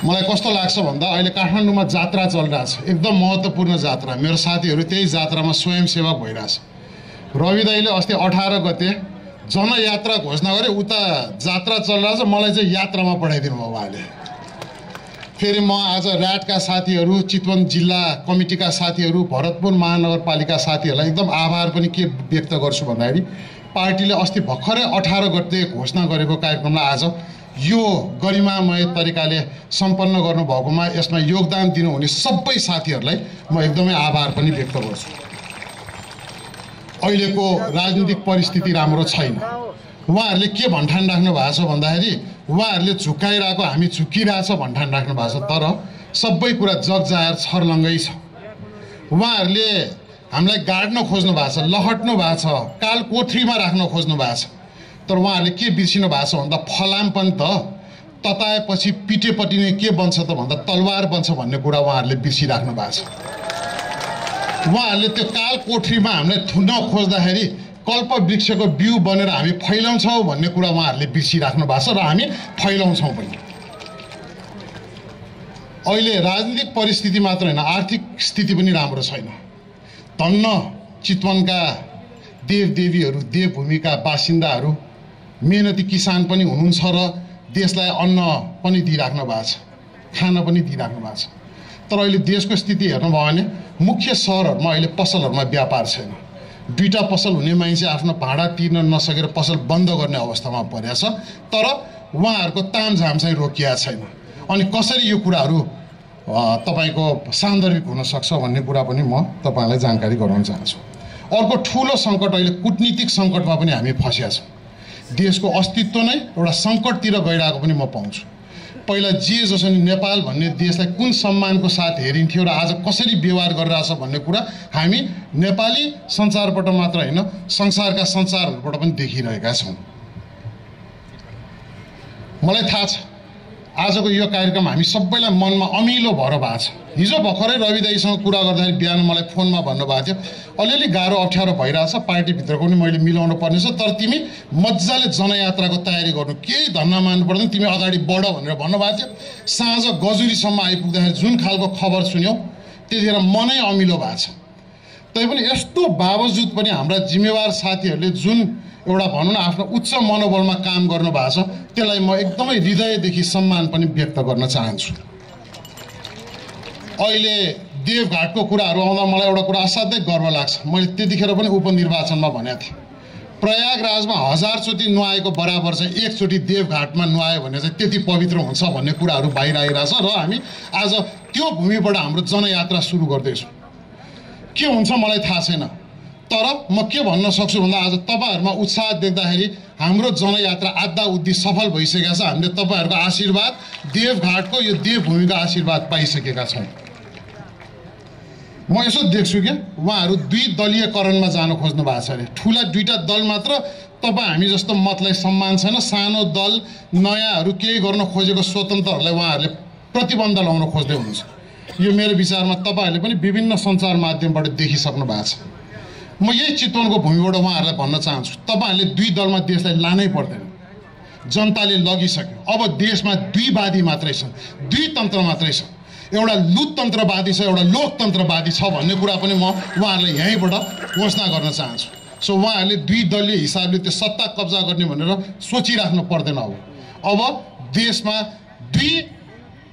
मलाई कस्तो लाग्छ भन्दा अहिले काठमाडौँमा जात्रा चलिरहेछ, एकदम महत्त्वपूर्ण जात्रा। मेरो साथीहरू त्यही जात्रामा स्वयंसेवक भइरहेछ। रवि दाइले अस्ति 18 गते जनयात्रा घोषणा गरे, उता जात्रा चलिरहेछ, मलाई चाहिँ यात्रामा पठाइदिनु भयो उहाँले। फेरि म आज ऱ्याटका साथीहरू, चितवन जिल्ला कमिटीका साथीहरू, भरतपुर महानगरपालिका साथीहरूलाई एकदम आभार पनि के व्यक्त गर्छु भन्दाखेरि पार्टीले अस्ति भर्खरै 18 गते घोषणा गरेको कार्यक्रमलाई आज यो गरिमामय तरिकाले सम्पन्न गर्नुभएकोमा यसमा योगदान दिनुहुने सबै साथीहरूलाई म एकदमै आभार पनि व्यक्त गर्छु। अहिलेको राजनीतिक परिस्थिति राम्रो छैन। उहाँहरूले के भन्ठान राख्नु भएको छ भन्दाखेरि उहाँहरूले झुक्काइरहेको हामी झुकिरहेछ भन्ठान राख्नु भएको छ, तर सबै कुरा जगजाहेर छर्लङ्गै छ। उहाँहरूले हामीलाई गाड्न खोज्नु भएको छ, लहट्नु भएको छ, काल कोठरीमा राख्न खोज्नु भएको छ, तर उहाँहरूले के बिर्सिनु भएको छ भन्दा फलाम पनि त तताएपछि पिटेपट्टि नै के बन्छ त भन्दा तलवार बन्छ भन्ने कुरा उहाँहरूले बिर्सिराख्नु भएको छ। उहाँहरूले त्यो काल कोठरीमा हामीलाई थुन्न खोज्दाखेरि कल्पवृक्षको बिउ बनेर हामी फैलाउँछौँ भन्ने कुरा उहाँहरूले बिर्सिराख्नु भएको छ र हामी फैलाउँछौँ पनि। अहिले राजनीतिक परिस्थिति मात्र होइन, आर्थिक स्थिति पनि राम्रो छैन। धन्न चितवनका देवदेवीहरू, देवभूमिका बासिन्दाहरू, मेहनती किसान पनि हुनुहुन्छ र देशलाई अन्न पनि दिइराख्नु भएको छ, खाना पनि दिइराख्नु भएको छ। तर अहिले देशको स्थिति हेर्नुभयो भने मुख्य सहरहरूमा अहिले पसलहरूमा व्यापार छैन। दुईटा पसल हुने मान्छे आफ्नो भाडा तिर्न नसकेर पसल बन्द गर्ने अवस्थामा परेछ, तर उहाँहरूको तामझाम चाहिँ रोकिएको छैन। अनि कसरी यो कुराहरू तपाईँको सान्दर्भिक हुनसक्छ भन्ने कुरा पनि म तपाईँलाई जानकारी गराउन चाहन्छु। अर्को ठुलो सङ्कट अहिले कुटनीतिक सङ्कटमा पनि हामी फँसिया छौँ। देशको अस्तित्व नै एउटा सङ्कटतिर गइरहेको पनि म पाउँछु। पहिला जे जसो नि नेपाल भन्ने देशलाई कुन सम्मानको साथ हेरिन्थ्यो र आज कसरी व्यवहार गरिरहेछ भन्ने कुरा हामी नेपाली सञ्चारबाट मात्र होइन, संसारका सञ्चारहरूबाट पनि देखिरहेका छौँ। मलाई थाहा छ आजको यो कार्यक्रम हामी सबैलाई मनमा अमिलो भएर भएको छ। हिजो भर्खरै रवि दाइसँग कुरा गर्दाखेरि बिहान मलाई फोनमा भन्नुभएको थियो अलिअलि गाह्रो अप्ठ्यारो भइरहेछ, पार्टीभित्रको पनि मैले मिलाउनु पर्नेछ, तर तिमी मजाले जनयात्राको तयारी गर्नु, केही धन्न मान्नु पर्दैन, तिमी अगाडि बढ भनेर भन्नुभएको थियो। साँझ गजुरीसम्म आइपुग्दाखेरि जुन खालको खबर सुन्यौँ त्यतिखेर मनै अमिलो भएको छ। तैपनि यस्तो बावजुद पनि हाम्रा जिम्मेवार साथीहरूले जुन एउटा भनौँ न आफ्नो उच्च मनोबलमा काम गर्नुभएको छ, त्यसलाई म एकदमै हृदयदेखि सम्मान पनि व्यक्त गर्न चाहन्छु। अहिले देवघाटको कुराहरू आउँदा मलाई एउटा कुरा असाध्यै गर्व लाग्छ। मैले त्यतिखेर पनि उपनिर्वाचनमा भनेको थिएँ, प्रयागराजमा 1000 चोटि नुहाएको बराबर चाहिँ एकचोटि देवघाटमा नुहायो भने चाहिँ त्यति पवित्र हुन्छ भन्ने कुराहरू बाहिर आइरहेछ र हामी आज त्यो भूमिबाट हाम्रो जनयात्रा सुरु गर्दैछौँ। के हुन्छ मलाई थाहा छैन, तर म के भन्न सक्छु भन्दा आज तपाईँहरूमा उत्साह देख्दाखेरि हाम्रो जनयात्रा आद्धाउद्धी सफल भइसकेको छ। हामीले तपाईँहरूको आशीर्वाद, देवघाटको यो देवभूमिको आशीर्वाद पाइसकेका छौँ। म यसो देख्छु कि उहाँहरू द्विदलीयकरणमा जान खोज्नु भएको छ अरे। ठुला दुईटा दल मात्र, तपाईँ हामी जस्तो मतलाई सम्मान छैन, सानो दल नयाँहरू केही गर्न खोजेको स्वतन्त्रहरूलाई उहाँहरूले प्रतिबन्ध लाउन खोज्दै हुनुहुन्छ। यो मेरो विचारमा तपाईँहरूले पनि विभिन्न सञ्चार माध्यमबाट देखिसक्नु भएको छ। म यही चितवनको भूमिबाट उहाँहरूलाई भन्न चाहन्छु, तपाईँहरूले दुई दलमा देशलाई लानै पर्दैन। जनताले लगिसक्यो। अब देशमा दुईवादी मात्रै छन्, दुई तन्त्र मात्रै छ। एउटा लुटतन्त्रवादी छ, एउटा लोकतन्त्रवादी छ भन्ने कुरा पनि म उहाँहरूलाई यहीँबाट घोषणा गर्न चाहन्छु। सो उहाँहरूले दुई दलीय हिसाबले त्यो सत्ता कब्जा गर्ने भनेर सोचिराख्नु पर्दैन। अब देशमा दुई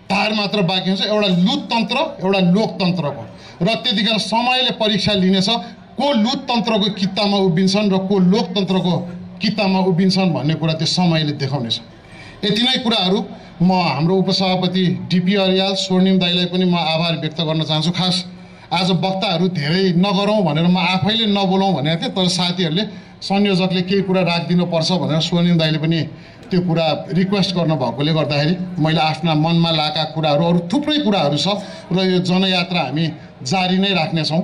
धार मात्र बाँकी हुन्छ, एउटा लुटतन्त्र, एउटा लोकतन्त्रको। र त्यतिखेर समयले परीक्षा लिनेछ को लुटतन्त्रको कित्तामा उभिन्छन् र को लोकतन्त्रको कित्तामा उभिन्छन् भन्ने कुरा त्यो समयले देखाउनेछ। यति नै कुराहरू म हाम्रो उपसभापति डिपी अर्याल, स्वर्णिम दाइलाई पनि म आभार व्यक्त गर्न चाहन्छु। खास आज वक्ताहरू धेरै नगरौँ भनेर म आफैले नबोलौँ भनेको थिएँ, तर साथीहरूले संयोजकले केही कुरा राखिदिनुपर्छ भनेर स्वर्णिम दाइले पनि त्यो कुरा रिक्वेस्ट गर्नुभएकोले गर्दाखेरि मैले आफ्ना मनमा लागेका कुराहरू, अरू थुप्रै कुराहरू छ र यो जनयात्रा हामी जारी नै राख्नेछौँ।